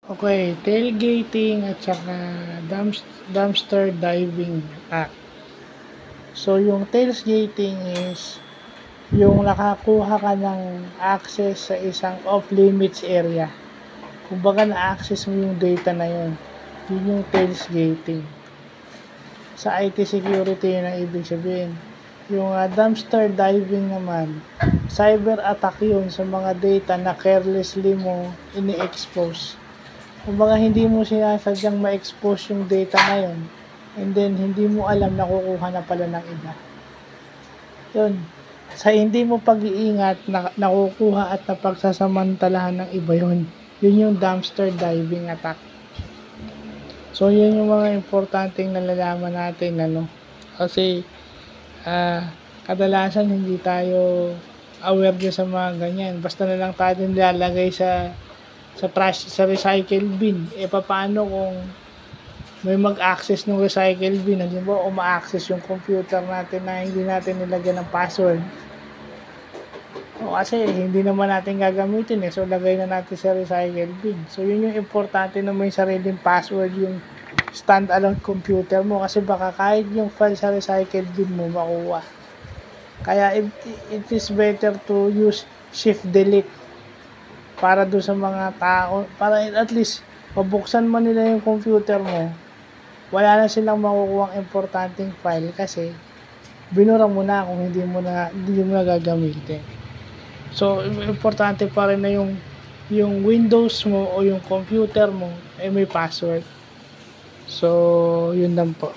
Okay, tailgating at saka dumpster diving attack. So, yung tailgating is yung nakakuha ka ng access sa isang off-limits area. Kumbaga na-access mo yung data na yun. Yun yung tailgating. Sa IT security yun ang ibig sabihin. Yung dumpster diving naman, cyber attack yun sa mga data na carelessly mo ini-expose. Kumbaga hindi mo sinasadyang ma-expose yung data na yun, and then hindi mo alam na kukuha na pala ng iba. Yun. Sa hindi mo pag-iingat, nakukuha at napagsasamantalahan ng iba yun. Yun yung dumpster diving attack. So, yun yung mga importanteng nalalaman natin, Kasi, kadalasan hindi tayo aware din sa mga ganyan. Basta na lang tayo nilalagay sa trash, sa recycle bin. Paano kung may mag-access ng recycle bin? Halimbawa, o ma-access yung computer natin na hindi natin nilagyan ng password. Kasi hindi naman natin gagamitin So, lagay na natin sa recycle bin. So, yun yung importante na may sariling password yung stand-alone computer mo. Kasi baka kahit yung file sa recycle bin mo makuha. Kaya, it is better to use shift-delete para doon sa mga tao, para at least mabuksan mo nila yung computer mo, wala na silang makukuha ang importanteng file kasi binura mo na kung hindi mo na gagamitin. So, importante pa rin na yung Windows mo o yung computer mo ay may password. So, yun lang po.